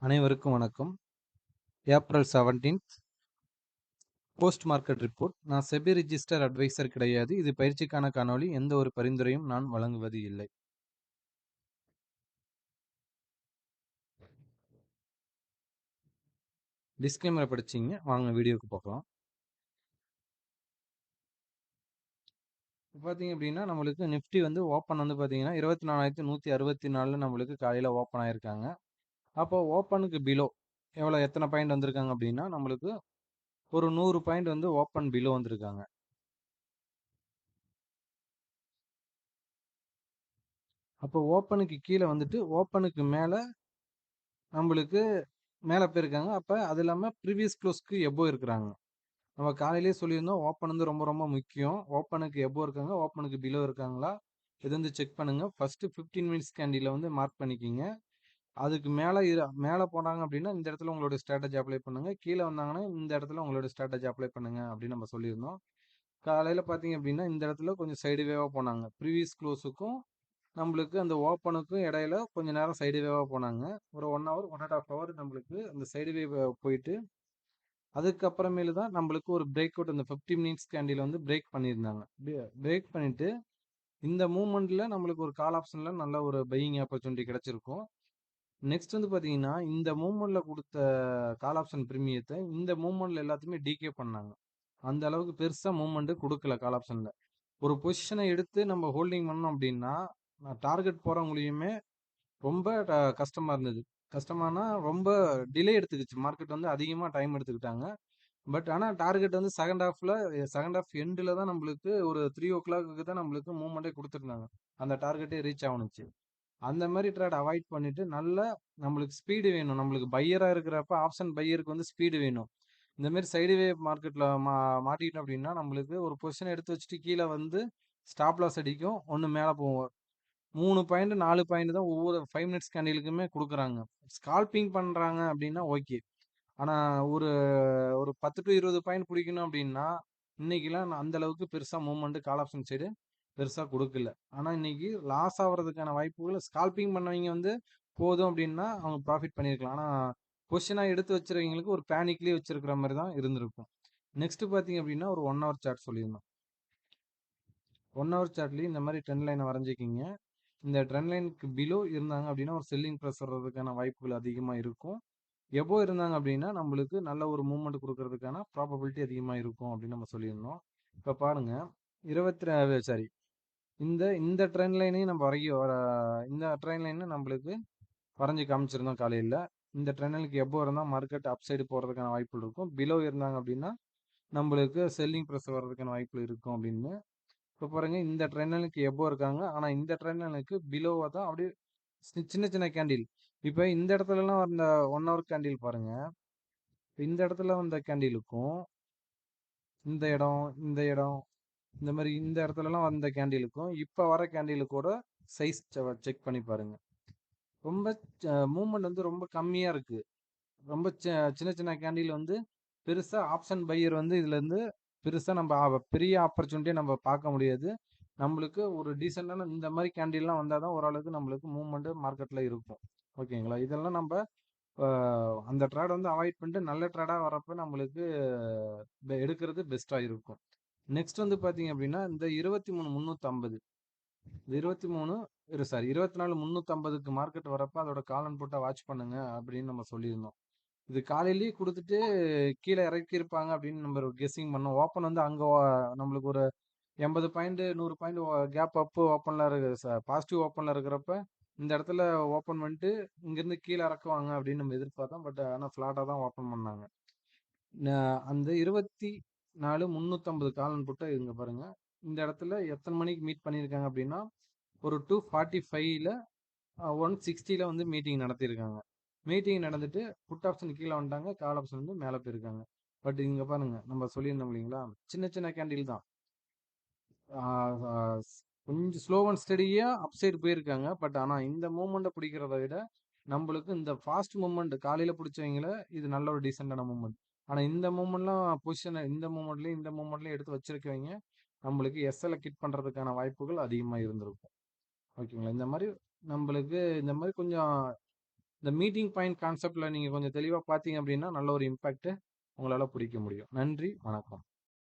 அனைவருக்கும் வணக்கம். April 17th post market report. நான் செபி ரிஜிஸ்டர் அட்வைசர் கிடையாது. இது பயிற்சிக்கான காணொளி. எந்த ஒரு பரிந்துரையும் நான் வழங்குவது இல்லை. டிஸ்க்ளைமரை படிச்சிங்க. வாங்க வீடியோக்கு போகலாம். பார்த்தீங்க அப்படின்னா நம்மளுக்கு நிஃப்டி வந்து ஓப்பன் வந்து பார்த்தீங்கன்னா 24,164 நம்மளுக்கு காலையில் ஓப்பன் ஆயிருக்காங்க. அப்போ ஓப்பனுக்கு பிலோ எத்தனை பாயிண்ட் வந்திருக்காங்க அப்படின்னா நம்மளுக்கு ஒரு 100 பாயிண்ட் வந்து ஓப்பன் பிலோ வந்திருக்காங்க. அப்போ ஓப்பனுக்கு கீழே வந்துட்டு ஓப்பனுக்கு மேலே நம்மளுக்கு மேலே போயிருக்காங்க. அப்போ அது இல்லாமல் ப்ரீவியஸ் க்ளோஸ்க்கு எபோ இருக்கிறாங்க. நம்ம காலையிலேயே சொல்லியிருந்தோம் ஓப்பன் வந்து ரொம்ப ரொம்ப முக்கியம். ஓப்பனுக்கு எபோ இருக்காங்க, ஓப்பனுக்கு பிலோ இருக்காங்களா, இது வந்து செக் பண்ணுங்க. ஃபர்ஸ்ட் 15 மினிட்ஸ் கேண்டில வந்து மார்க் பண்ணிக்கிங்க. அதுக்கு மேலே மேலே போனாங்க அப்படின்னா இந்த இடத்துல உங்களோட ஸ்ட்ராட்டஜி அப்ளை பண்ணுங்க. கீழே வந்தாங்கன்னா இந்த இடத்துல உங்களோட ஸ்ட்ராட்டஜி அப்ளை பண்ணுங்க அப்படின்னு நம்ம சொல்லியிருந்தோம். காலையில் பார்த்தீங்க அப்படின்னா இந்த இடத்துல கொஞ்சம் சைடு வேவாக போனாங்க. ப்ரீவியஸ் க்ளோஸுக்கும் நம்மளுக்கு அந்த ஓப்பனுக்கும் இடையில கொஞ்சம் நேரம் சைடு வேவாக போனாங்க. ஒரு 1 ஹவர் 1.5 ஹவர் நம்மளுக்கு அந்த சைடு வேவ் போயிட்டு அதுக்கப்புறமேலு தான் நம்மளுக்கு ஒரு பிரேக் அவுட் அந்த 50 மினிட்ஸ் கேண்டில் வந்து பிரேக் பண்ணியிருந்தாங்க. பிரேக் பண்ணிட்டு இந்த மூவ்மெண்ட்ல நம்மளுக்கு ஒரு கால் ஆப்ஷன்ல நல்ல ஒரு பையிங் ஆப்பர்ச்சுனிட்டி கிடைச்சிருக்கும். நெக்ஸ்ட் வந்து பாத்தீங்கன்னா இந்த மூவ்மெண்ட்ல கொடுத்த கால் ஆப்ஷன் பிரீமியத்தை இந்த மூவ்மெண்ட்ல எல்லாத்தையுமே டிகே பண்ணாங்க. அந்த அளவுக்கு பெருசா மூவ்மெண்ட் கொடுக்கல கால் ஆப்ஷன்ல. ஒரு பொசிஷனை எடுத்து நம்ம ஹோல்டிங் பண்ணோம் அப்படின்னா டார்கெட் போறவங்களையுமே ரொம்ப கஷ்டமா இருந்தது. கஷ்டமானா ரொம்ப டிலே எடுத்துக்கிச்சு. மார்க்கெட் வந்து அதிகமா டைம் எடுத்துக்கிட்டாங்க. பட் ஆனா டார்கெட் வந்து செகண்ட் ஹாஃப் எண்டுல தான் நம்மளுக்கு ஒரு 3:00 தான் நம்மளுக்கு மூவ்மெண்ட்டே கொடுத்துருந்தாங்க. அந்த டார்கெட்டே ரீச் ஆகணுச்சு. அந்த மாதிரி ட்ரேட் அவாய்ட் பண்ணிட்டு நல்ல நம்மளுக்கு ஸ்பீடு வேணும். நம்மளுக்கு பையரா இருக்கிறப்ப ஆப்ஷன் பையருக்கு வந்து ஸ்பீடு வேணும். இந்த மாதிரி சைடுவே மார்க்கெட்ல மாட்டிக்கிட்டோம் அப்படின்னா நம்மளுக்கு ஒரு பொசிஷன் எடுத்து வச்சுட்டு கீழே வந்து ஸ்டாப் லாஸ் அடிக்கும். ஒன்று மேலே போவோம். 3 பாயிண்ட் 4 பாயிண்ட் தான் ஒவ்வொரு 5 மினிட்ஸ் கேண்டிலுக்குமே கொடுக்குறாங்க. ஸ்கால்பிங் பண்றாங்க அப்படின்னா ஓகே. ஆனா ஒரு ஒரு 10 டு 20 பாயிண்ட் பிடிக்கணும் அப்படின்னா இன்னைக்கெல்லாம் அந்த அளவுக்கு பெருசா மூவ்மெண்ட் கால் ஆப்ஷன் சைடு பெருசா கொடுக்கல. ஆனா இன்னைக்கு லாஸ் ஆகிறதுக்கான வாய்ப்புகள் ஸ்கால்பிங் பண்ணவங்க வந்து போதும் அப்படின்னா அவங்க ப்ராஃபிட் பண்ணியிருக்கலாம். ஆனா பொசிஷனா எடுத்து வச்சிருக்கவங்களுக்கு ஒரு பேனிக்லயே வச்சிருக்கிற மாதிரி தான் இருந்திருக்கும். நெக்ஸ்ட் பாத்தீங்க அப்படின்னா ஒரு 1 ஹவர் சார்ட் சொல்லியிருந்தோம். 1 ஹவர் சார்ட்லயும் இந்த மாதிரி ட்ரெண்ட் லைனை வரைஞ்சிக்கிங்க. இந்த ட்ரெண்ட் லைனுக்கு பிலோ இருந்தாங்க அப்படின்னா ஒரு செல்லிங் ப்ரெஸ் வர்றதுக்கான வாய்ப்புகள் அதிகமாக இருக்கும். எபோ இருந்தாங்க அப்படின்னா நம்மளுக்கு நல்ல ஒரு மூவ்மெண்ட் கொடுக்கறதுக்கான ப்ராபபிலிட்டி அதிகமாக இருக்கும் அப்படின்னு நம்ம சொல்லியிருந்தோம். இப்போ பாருங்க 22 சாரி இந்த இந்த ட்ரெண்ட் லைனையும் நம்ம இந்த ட்ரெண்ட் லைனை நம்மளுக்கு வரைஞ்சி காமிச்சிருந்தோம் காலையில். இந்த ட்ரெண்ட் லைனுக்கு எபோ இருந்தால் மார்க்கெட் அப் சைடு போகிறதுக்கான வாய்ப்புகள் இருக்கும். பிலோ இருந்தாங்க அப்படின்னா நம்மளுக்கு செல்லிங் ப்ரெஸ் வர்றதுக்கான வாய்ப்புகள் இருக்கும் அப்படின்னு. இப்போ பாருங்க இந்த ட்ரெண்ட் லைனுக்கு எபோ இருக்காங்க. ஆனால் இந்த ட்ரெண்ட் லைனுக்கு பிலோவாக தான் அப்படியே சின்ன சின்ன கேண்டில். இப்போ இந்த இடத்துலலாம் வந்த 1 ஹவர் கேண்டில் பாருங்க. இந்த இடத்துல வந்த கேண்டிலுக்கும் இந்த இடம் இந்த இடம் இந்த மாதிரி இந்த இடத்துலலாம் வந்த கேண்டிலுக்கும் இப்போ வர கேண்டிலுக்கோட சைஸ் செக் பண்ணி பாருங்க. ரொம்ப மூவ்மெண்ட் வந்து ரொம்ப கம்மியாக இருக்கு. ரொம்ப சின்ன சின்ன கேண்டில் வந்து பெருசா ஆப்ஷன் பையர் வந்து இதுல இருந்து பெருசா நம்ம பெரிய ஆப்பர்ச்சுனிட்டியை நம்ம பார்க்க முடியாது. நம்மளுக்கு ஒரு டீசெண்டான இந்த மாதிரி கேண்டில்லாம் வந்தால் தான் ஓரளவுக்கு நம்மளுக்கு மூவ்மெண்ட் மார்க்கெட்ல இருக்கும். ஓகேங்களா? இதெல்லாம் நம்ம அந்த ட்ரேட் வந்து அவாய்ட் பண்ணிட்டு நல்ல ட்ரேடாக வரப்போ நம்மளுக்கு எடுக்கிறது பெஸ்ட்டாக இருக்கும். நெக்ஸ்ட் வந்து பார்த்தீங்க அப்படின்னா இந்த 23,350 இந்த 24,350க்கு மார்க்கெட் வரப்போ அதோட காலன் போட்டால் வாட்ச் பண்ணுங்க அப்படின்னு நம்ம சொல்லியிருந்தோம். இது காலையிலேயே கொடுத்துட்டு கீழே இறக்கியிருப்பாங்க அப்படின்னு நம்ம ஒரு கெஸ்ஸிங் பண்ணோம். ஓப்பன் வந்து அங்கே நம்மளுக்கு ஒரு 80 பாயிண்ட் 100 பாயிண்ட் கேப் அப்பு ஓப்பனில் இருக்கு, பாசிட்டிவ் ஓப்பனில் இருக்கிறப்ப இந்த இடத்துல ஓப்பன் பண்ணிட்டு இங்கேருந்து கீழே இறக்குவாங்க அப்படின்னு நம்ம எதிர்பார்த்தோம். பட் ஆனால் ஃப்ளாட்டாக தான் ஓப்பன் பண்ணாங்க. அந்த 24,350 காலன் போட்டு இங்க பாருங்க. இந்த இடத்துல எத்தனை மணிக்கு மீட் பண்ணியிருக்காங்க அப்படின்னா ஒரு 2:45ல 160ல வந்து மீட்டிங் நடத்தியிருக்காங்க. மீட்டிங் நடந்துட்டு புட் ஆப்ஷன் கீழே வந்துட்டாங்க, கால் ஆப்ஷன் வந்து மேலே போயிருக்காங்க. பட் இங்க பாருங்க நம்ம சொல்லியிருந்தோம் இல்லைங்களா, சின்ன சின்ன கேண்டில் தான். கொஞ்சம் ஸ்லோ அண்ட் ஸ்டடியா அப் சைடு போயிருக்காங்க. பட் ஆனால் இந்த மூமெண்ட்டை பிடிக்கிறத விட நம்மளுக்கு இந்த ஃபாஸ்ட் மூமெண்ட் காலையில் பிடிச்சவங்கள இது நல்ல ஒரு டீசெண்டான மூமெண்ட். ஆனால் இந்த மூமெண்ட்லாம் பொசிஷனை இந்த மூமெண்ட்லையும் எடுத்து வச்சிருக்கவங்க நம்மளுக்கு எஸ்எல்ஐ கிட் பண்ணுறதுக்கான வாய்ப்புகள் அதிகமாக இருந்திருக்கும். ஓகேங்களா? இந்த மாதிரி நம்மளுக்கு இந்த மாதிரி கொஞ்சம் இந்த மீட்டிங் பாயிண்ட் கான்செப்ட்ல நீங்க கொஞ்சம் தெளிவா பார்த்தீங்க அப்படின்னா, நல்ல ஒரு இம்பாக்ட் உங்களால புடிக்க முடியும். நன்றி, வணக்கம்.